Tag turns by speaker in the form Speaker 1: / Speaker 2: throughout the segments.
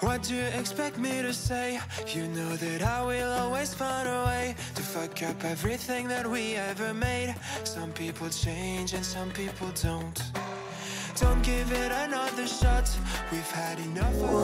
Speaker 1: What do you expect me to say? You know that I will always find a way to fuck up everything that we ever made. Some people change and some people don't. Don't give it another shot. We've had enough of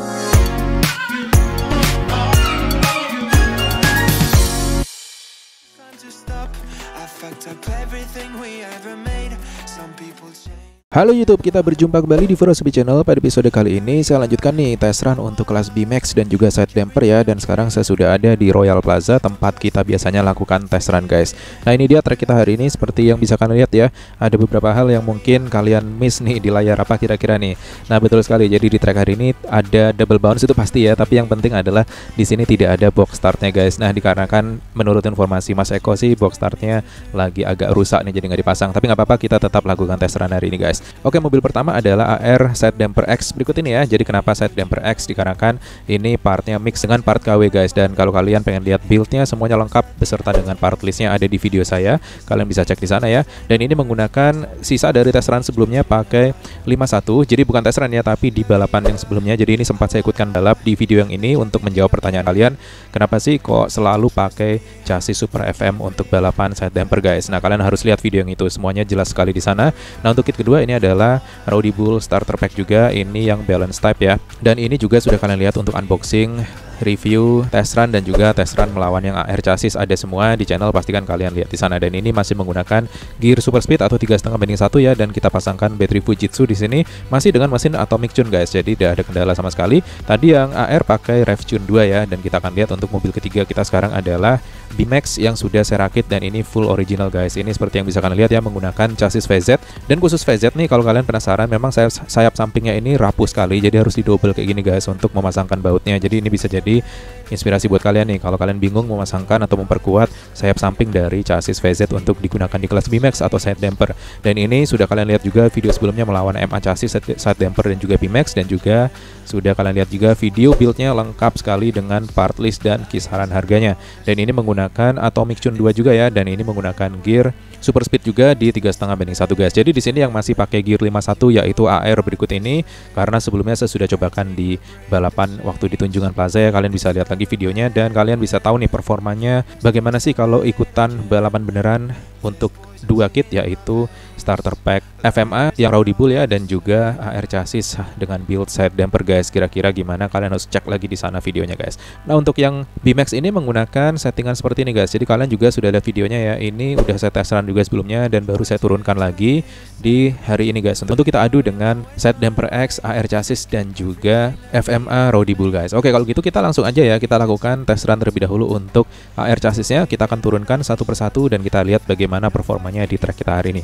Speaker 1: time to stop. I fucked up everything we ever made. Some people change.
Speaker 2: Halo YouTube, kita berjumpa kembali di Firosofi Channel. Pada episode kali ini saya lanjutkan nih test run untuk kelas B-Max dan juga side damper ya. Dan sekarang saya sudah ada di Royal Plaza, tempat kita biasanya lakukan test run guys. Nah ini dia track kita hari ini. Seperti yang bisa kalian lihat ya, ada beberapa hal yang mungkin kalian miss nih di layar. Apa kira-kira nih? Nah betul sekali, jadi di track hari ini ada double bounce, itu pasti ya. Tapi yang penting adalah di sini tidak ada box startnya guys. Nah dikarenakan menurut informasi Mas Eko sih box startnya lagi agak rusak nih, jadi nggak dipasang. Tapi nggak apa-apa, kita tetap lakukan test run hari ini guys. Oke, mobil pertama adalah AR Side Damper X berikut ini ya. Jadi kenapa Side Damper X? Dikarenakan ini partnya mix dengan part KW guys. Dan kalau kalian pengen lihat buildnya semuanya lengkap beserta dengan part listnya ada di video saya. Kalian bisa cek di sana ya. Dan ini menggunakan sisa dari tes run sebelumnya pakai 51. Jadi bukan tes run ya, tapi di balapan yang sebelumnya. Jadi ini sempat saya ikutkan balap di video yang ini untuk menjawab pertanyaan kalian. Kenapa sih kok selalu pakai chassis Super FM untuk balapan Side Damper guys? Nah kalian harus lihat video yang itu, semuanya jelas sekali di sana. Nah untuk kit kedua ini adalah Rowdy Bull Starter Pack juga, ini yang balance type ya. Dan ini juga sudah kalian lihat untuk unboxing, review, test run dan juga test run melawan yang AR chassis ada semua di channel, pastikan kalian lihat di sana. Dan ini masih menggunakan gear super speed atau 3,5/1 ya, dan kita pasangkan baterai Fujitsu di sini masih dengan mesin atomic tune guys. Jadi tidak ada kendala sama sekali. Tadi yang AR pakai rev tune 2 ya, dan kita akan lihat untuk mobil ketiga kita sekarang adalah B-Max yang sudah saya rakit dan ini full original guys. Ini seperti yang bisa kalian lihat ya, menggunakan chassis VZ. Dan khusus VZ nih kalau kalian penasaran, memang sayap sampingnya ini rapuh sekali, jadi harus didouble kayak gini guys untuk memasangkan bautnya. Jadi ini bisa jadi inspirasi buat kalian nih kalau kalian bingung memasangkan atau memperkuat sayap samping dari chassis VZ untuk digunakan di kelas B-Max atau side damper. Dan ini sudah kalian lihat juga video sebelumnya melawan MA chassis side damper dan juga B-Max, dan juga sudah kalian lihat juga video buildnya lengkap sekali dengan part list dan kisaran harganya. Dan ini menggunakan atomic tune 2 juga ya, dan ini menggunakan gear super speed juga di 3,5/1 guys. Jadi di sini yang masih pakai gear 51 yaitu AR berikut ini, karena sebelumnya saya sudah cobakan di balapan waktu di Tunjungan Plaza ya. Kalian bisa lihat lagi videonya dan kalian bisa tahu nih performanya bagaimana sih kalau ikutan balapan beneran untuk dua kit, yaitu starter pack FMA yang Rowdy Bull ya, dan juga AR chassis dengan build side damper guys. Kira-kira gimana, kalian harus cek lagi di sana videonya guys. Nah untuk yang B-Max ini menggunakan settingan seperti ini guys. Jadi kalian juga sudah lihat videonya ya. Ini udah saya tes run juga sebelumnya dan baru saya turunkan lagi di hari ini guys, untuk kita adu dengan side damper X, AR chassis dan juga FMA Rowdy Bull guys. Oke, kalau gitu kita langsung aja ya, kita lakukan tes run terlebih dahulu. Untuk AR chassisnya kita akan turunkan satu persatu dan kita lihat bagaimana performanya di track kita hari ini.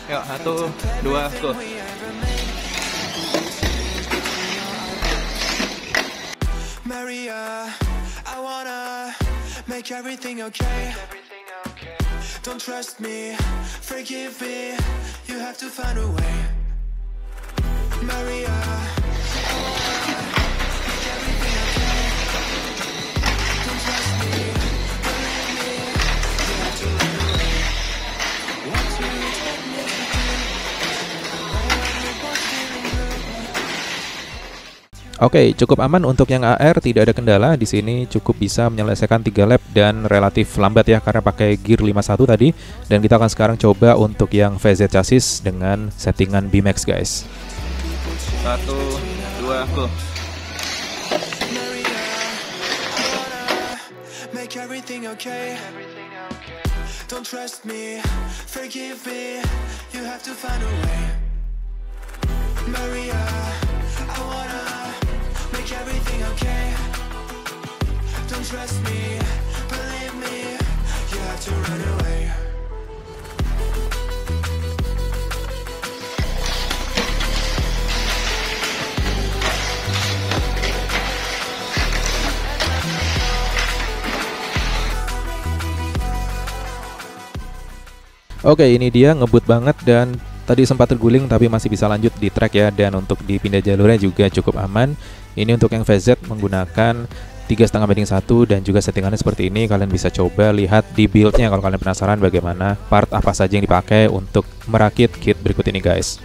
Speaker 3: Yuk, 1, 2, go.
Speaker 1: Maria, I wanna make everything okay. Don't trust me, forgive me, you have to find a way. Maria, I wanna make everything okay. Don't trust me, believe me, you have to run away. What do you expect me to do?
Speaker 2: Oke, cukup aman untuk yang AR, tidak ada kendala. Di sini cukup bisa menyelesaikan 3 lap dan relatif lambat ya karena pakai gear 51 tadi. Dan kita akan sekarang coba untuk yang VZ chassis dengan settingan B-Max guys.
Speaker 3: 1, 2, go.
Speaker 1: Make everything okay. Don't trust me, forgive me, you have to find a way. Maria, I wanna make everything okay. Don't trust me, believe me, you have to run away.
Speaker 2: Oke, ini dia ngebut banget dan tadi sempat terguling tapi masih bisa lanjut di track ya. Dan untuk dipindah jalurnya juga cukup aman. Ini untuk yang VZ menggunakan 3,5/1 dan juga settingannya seperti ini. Kalian bisa coba lihat di buildnya kalau kalian penasaran bagaimana part apa saja yang dipakai untuk merakit kit berikut ini guys.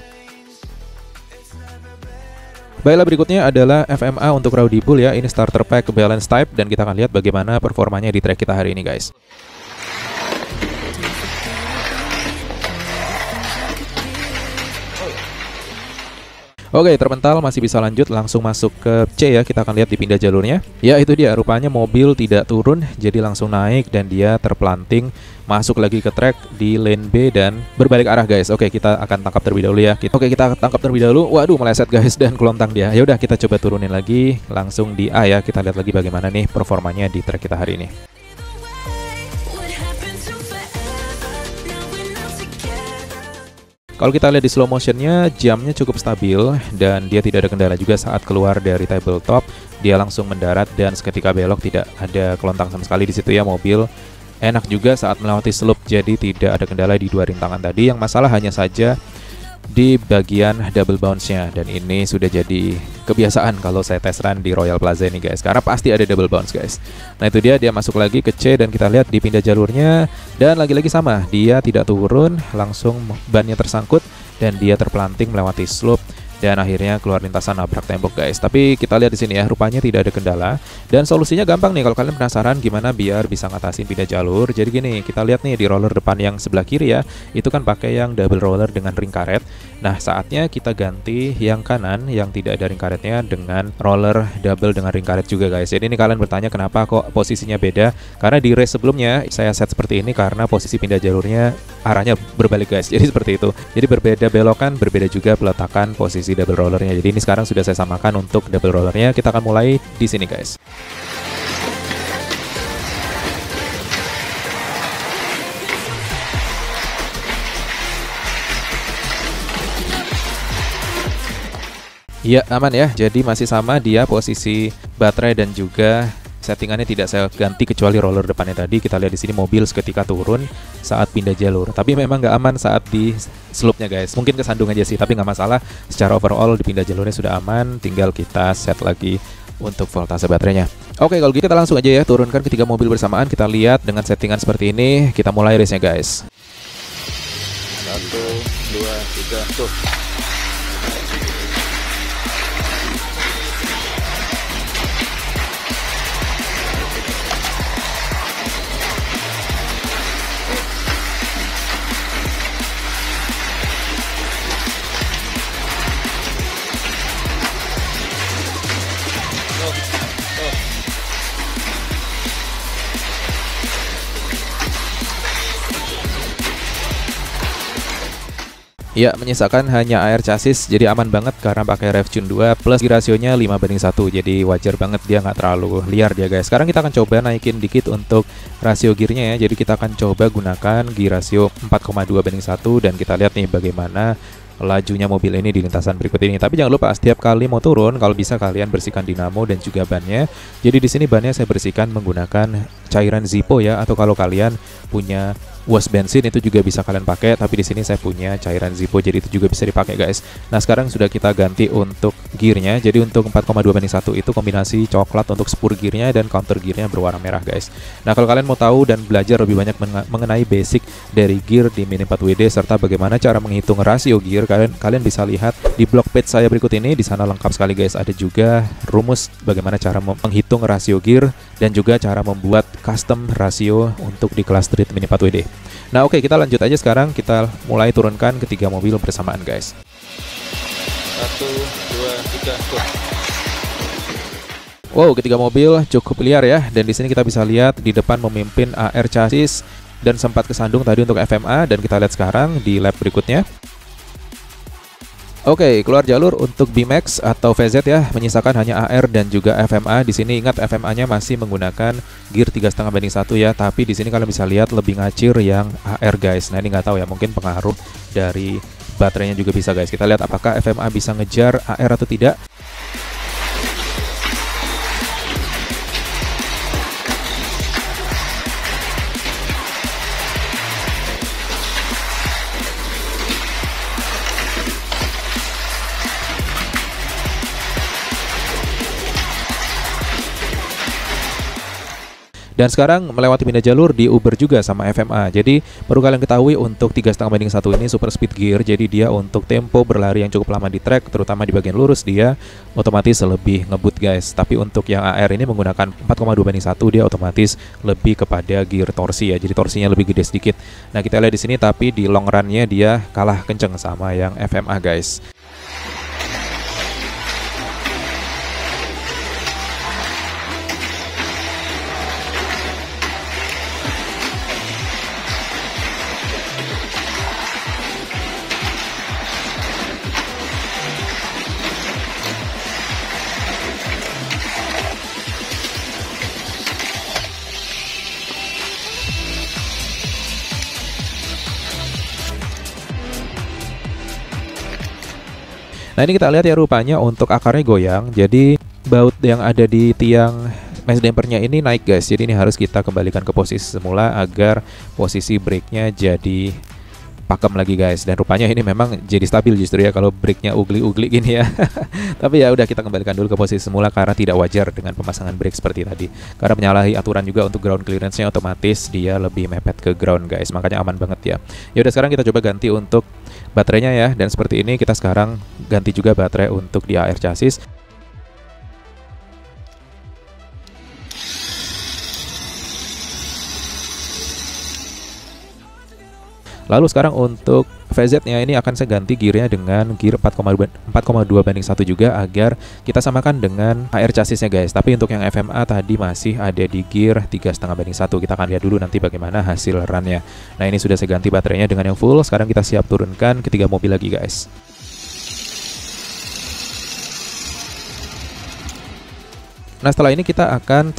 Speaker 2: Baiklah, berikutnya adalah FMA untuk Rowdy Bull ya. Ini starter pack balance type dan kita akan lihat bagaimana performanya di track kita hari ini guys. Oke, terpental masih bisa lanjut, langsung masuk ke C ya. Kita akan lihat dipindah jalurnya. Ya, itu dia, rupanya mobil tidak turun, jadi langsung naik dan dia terpelanting masuk lagi ke track di lane B dan berbalik arah guys. Oke, kita akan tangkap terlebih dahulu ya. Oke, kita tangkap terlebih dahulu. Waduh, meleset guys dan kelontang dia. Ya udah, kita coba turunin lagi langsung di A ya. Kita lihat lagi bagaimana nih performanya di track kita hari ini. Kalau kita lihat di slow motionnya, jamnya cukup stabil dan dia tidak ada kendala juga saat keluar dari tabletop. Dia langsung mendarat dan seketika belok tidak ada kelontang sama sekali di situ ya mobil. Enak juga saat melewati slope, jadi tidak ada kendala di dua rintangan tadi. Yang masalah hanya saja di bagian double bounce-nya, dan ini sudah jadi kebiasaan kalau saya tes run di Royal Plaza ini guys, karena pasti ada double bounce guys. Nah itu dia masuk lagi ke C dan kita lihat dipindah jalurnya dan lagi-lagi sama, dia tidak turun, langsung bannya tersangkut dan dia terpelanting melewati slope dan akhirnya keluar lintasan nabrak tembok guys. Tapi kita lihat di sini ya, rupanya tidak ada kendala dan solusinya gampang nih. Kalau kalian penasaran gimana biar bisa ngatasin pindah jalur, jadi gini, kita lihat nih di roller depan yang sebelah kiri ya, itu kan pakai yang double roller dengan ring karet. Nah saatnya kita ganti yang kanan yang tidak ada ring karetnya dengan roller double dengan ring karet juga guys. Jadi ini kalian bertanya kenapa kok posisinya beda, karena di race sebelumnya saya set seperti ini karena posisi pindah jalurnya arahnya berbalik guys. Jadi seperti itu, jadi berbeda belokan, berbeda juga peletakan posisi double rollernya. Jadi ini sekarang sudah saya samakan untuk double rollernya. Kita akan mulai di sini guys. Ya aman ya, jadi masih sama dia posisi baterai dan juga settingannya tidak saya ganti kecuali roller depannya tadi. Kita lihat di sini mobil seketika turun saat pindah jalur, tapi memang nggak aman saat di slope-nya guys. Mungkin kesandung aja sih, tapi nggak masalah. Secara overall di pindah jalurnya sudah aman, tinggal kita set lagi untuk voltase baterainya. Oke, kalau gitu kita langsung aja ya turunkan ketiga mobil bersamaan. Kita lihat dengan settingan seperti ini, kita mulai race-nya guys.
Speaker 3: 1, 2, 3, tuh.
Speaker 2: Ya, menyisakan hanya AR chassis, jadi aman banget karena pakai RevTune 2 plus gear rasionya 5:1, jadi wajar banget dia nggak terlalu liar dia guys. Sekarang kita akan coba naikin dikit untuk rasio gearnya ya, jadi kita akan coba gunakan gear rasio 4,2:1 dan kita lihat nih bagaimana lajunya mobil ini di lintasan berikut ini. Tapi jangan lupa setiap kali mau turun, kalau bisa kalian bersihkan dinamo dan juga bannya. Jadi di sini bannya saya bersihkan menggunakan cairan Zippo ya, atau kalau kalian punya was bensin itu juga bisa kalian pakai, tapi di sini saya punya cairan Zippo jadi itu juga bisa dipakai guys. Nah sekarang sudah kita ganti untuk gearnya, jadi untuk 4,2:1 itu kombinasi coklat untuk spur gearnya dan counter gearnya berwarna merah guys. Nah kalau kalian mau tahu dan belajar lebih banyak mengenai basic dari gear di Mini 4WD serta bagaimana cara menghitung rasio gear, kalian bisa lihat di blog page saya berikut ini. Di sana lengkap sekali guys, ada juga rumus bagaimana cara menghitung rasio gear dan juga cara membuat custom rasio untuk di kelas Street Mini 4WD. Nah oke, kita lanjut aja sekarang, kita mulai turunkan ketiga mobil bersamaan guys.
Speaker 3: 1, 2, 3, go.
Speaker 2: Wow, ketiga mobil cukup liar ya, dan di sini kita bisa lihat di depan memimpin AR chassis dan sempat kesandung tadi untuk FMA, dan kita lihat sekarang di lap berikutnya. Oke, keluar jalur untuk BMAX atau VZ ya, menyisakan hanya AR dan juga FMA. Di sini ingat FMA-nya masih menggunakan gear 3,5:1 ya, tapi di sini kalian bisa lihat lebih ngacir yang AR guys. Nah ini nggak tahu ya, mungkin pengaruh dari baterainya juga bisa guys. Kita lihat apakah FMA bisa ngejar AR atau tidak. Dan sekarang melewati pindah jalur di Uber juga sama FMA. Jadi perlu kalian ketahui untuk 3,5/1 ini super speed gear. Jadi dia untuk tempo berlari yang cukup lama di track, terutama di bagian lurus, dia otomatis lebih ngebut guys. Tapi untuk yang AR ini menggunakan 4,2/1, dia otomatis lebih kepada gear torsi ya. Jadi torsinya lebih gede sedikit. Nah kita lihat di sini, tapi di long run-nya dia kalah kenceng sama yang FMA guys. Nah ini kita lihat ya, rupanya untuk akarnya goyang. Jadi baut yang ada di tiang mesh dampernya ini naik guys. Jadi ini harus kita kembalikan ke posisi semula agar posisi brake-nya jadi pakem lagi guys. Dan rupanya ini memang jadi stabil justru ya kalau brake-nya ugli-ugli gini ya. Tapi ya udah, kita kembalikan dulu ke posisi semula karena tidak wajar dengan pemasangan brake seperti tadi. Karena menyalahi aturan juga untuk ground clearance-nya, otomatis dia lebih mepet ke ground guys. Makanya aman banget ya. Ya udah, sekarang kita coba ganti untuk baterainya ya. Dan seperti ini kita sekarang ganti juga baterai untuk di AR chassis. Lalu sekarang untuk VZ-nya ini akan saya ganti gearnya dengan gear 4,2/1 juga agar kita samakan dengan AR chassisnya guys. Tapi untuk yang FMA tadi masih ada di gear 3,5/1. Kita akan lihat dulu nanti bagaimana hasil run-nya. Nah ini sudah saya ganti baterainya dengan yang full. Sekarang kita siap turunkan ketiga mobil lagi guys. Nah setelah ini kita akan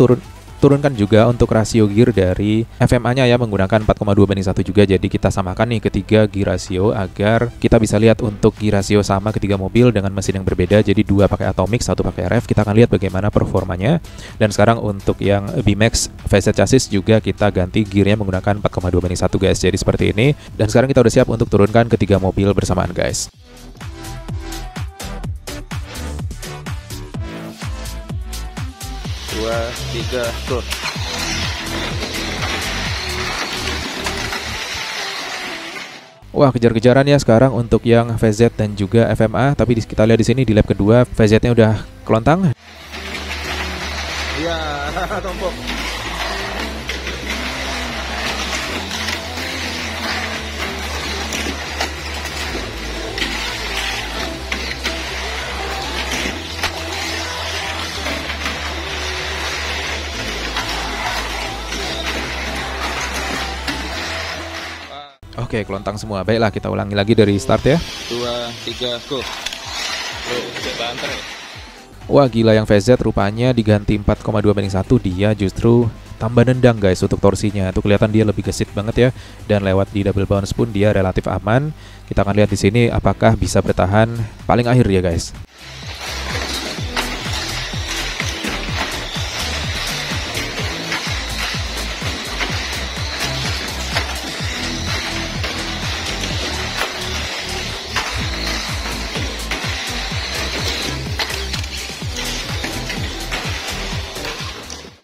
Speaker 2: turunkan juga untuk rasio gear dari FMA-nya ya, menggunakan 4,2/1 juga. Jadi kita samakan nih ketiga gear rasio agar kita bisa lihat untuk gear rasio sama ketiga mobil dengan mesin yang berbeda. Jadi dua pakai atomic, satu pakai RF. Kita akan lihat bagaimana performanya. Dan sekarang untuk yang BMAX VZ chassis juga kita ganti gearnya menggunakan 4,2/1 guys. Jadi seperti ini. Dan sekarang kita udah siap untuk turunkan ketiga mobil bersamaan guys.
Speaker 3: 2, 3, go.
Speaker 2: Wah, kejar-kejaran ya sekarang untuk yang VZ dan juga FMA. Tapi kita lihat di sini di lap kedua VZ-nya udah kelontang.
Speaker 3: Ya, tompok.
Speaker 2: Oke, kelontang semua. Baiklah, kita ulangi lagi dari start ya.
Speaker 3: 2, 3, go.
Speaker 2: Wah, gila yang VZ rupanya diganti 4,2/1. Dia justru tambah nendang guys untuk torsinya. Itu kelihatan dia lebih gesit banget ya. Dan lewat di double bounce pun dia relatif aman. Kita akan lihat di sini apakah bisa bertahan paling akhir ya guys.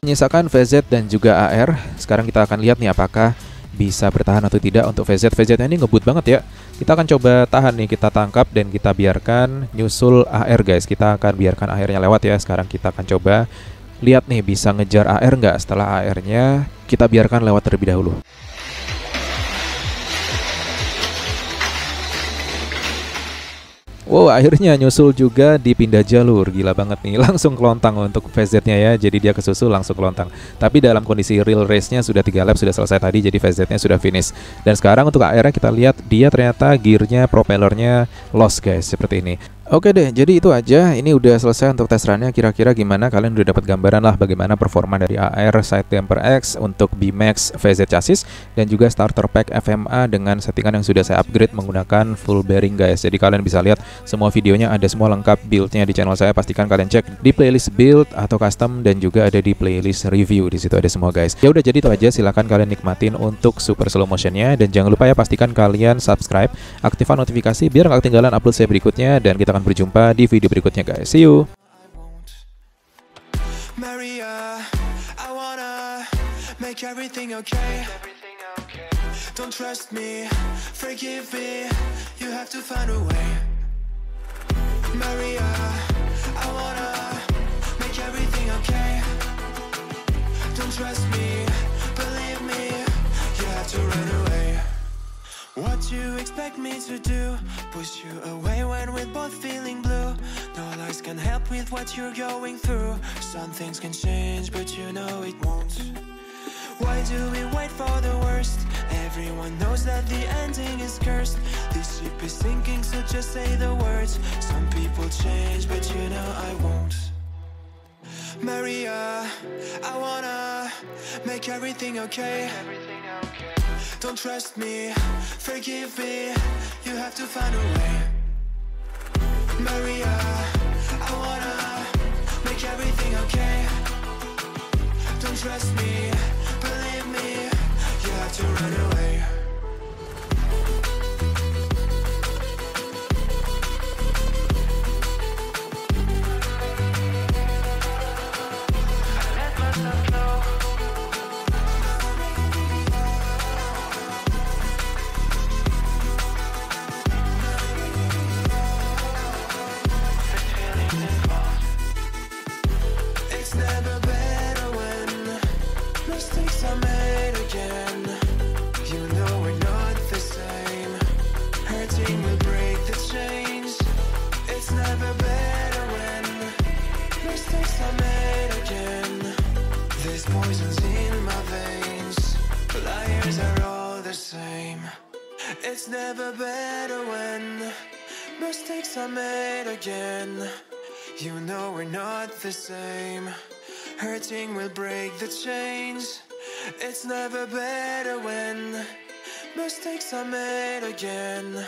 Speaker 2: Menyisakan VZ dan juga AR. Sekarang kita akan lihat nih apakah bisa bertahan atau tidak untuk VZ. VZ-nya ini ngebut banget ya. Kita akan coba tahan nih, kita tangkap dan kita biarkan nyusul AR guys. Kita akan biarkan AR-nya lewat ya. Sekarang kita akan coba lihat nih bisa ngejar AR nggak. Setelah AR-nya kita biarkan lewat terlebih dahulu. Wow, akhirnya nyusul juga di pindah jalur. Gila banget nih, langsung kelontang untuk VZ-nya ya. Jadi dia kesusul langsung kelontang. Tapi dalam kondisi real race-nya sudah 3 lap sudah selesai tadi. Jadi VZ-nya sudah finish. Dan sekarang untuk AR-nya kita lihat dia ternyata gearnya, propellernya lost guys, seperti ini. Oke deh, jadi itu aja. Ini udah selesai untuk tes run-nya. Kira-kira gimana? Kalian udah dapat gambaran lah bagaimana performa dari AR Side Damper X untuk BMAX VZ chassis dan juga starter pack FMA dengan settingan yang sudah saya upgrade menggunakan full bearing guys. Jadi kalian bisa lihat semua videonya, ada semua lengkap build-nya di channel saya. Pastikan kalian cek di playlist build atau custom dan juga ada di playlist review. Di situ ada semua guys. Ya udah, jadi itu aja. Silakan kalian nikmatin untuk super slow motion-nya dan jangan lupa ya pastikan kalian subscribe, aktifkan notifikasi biar nggak ketinggalan upload saya berikutnya dan kita akan berjumpa di video berikutnya guys. See you.
Speaker 1: make everything okay. Don't trust me, forgive me, you have to find a way. Maria, I wanna make everything okay. Don't trust me, believe me, you have to run away. What you expect me to do? Push you away when we're both feeling blue. No lies can help with what you're going through. Some things can change, but you know it won't. Why do we wait for the worst? Everyone knows that the ending is cursed. This ship is sinking, so just say the words. Some people change, but you know I won't. Maria, I wanna make everything okay. Don't trust me, forgive me, you have to find a way. Maria, I wanna make everything okay. Don't trust me, believe me, you have to run away. It's never better when mistakes are made again. You know we're not the same. Hurting will break the chains. It's never better when mistakes are made again. There's poisons in my veins. Liars are all the same. It's never better when mistakes are made again. You know we're not the same. Hurting will break the chains. It's never better when mistakes are made again.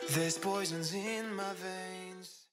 Speaker 1: There's poisons in my veins.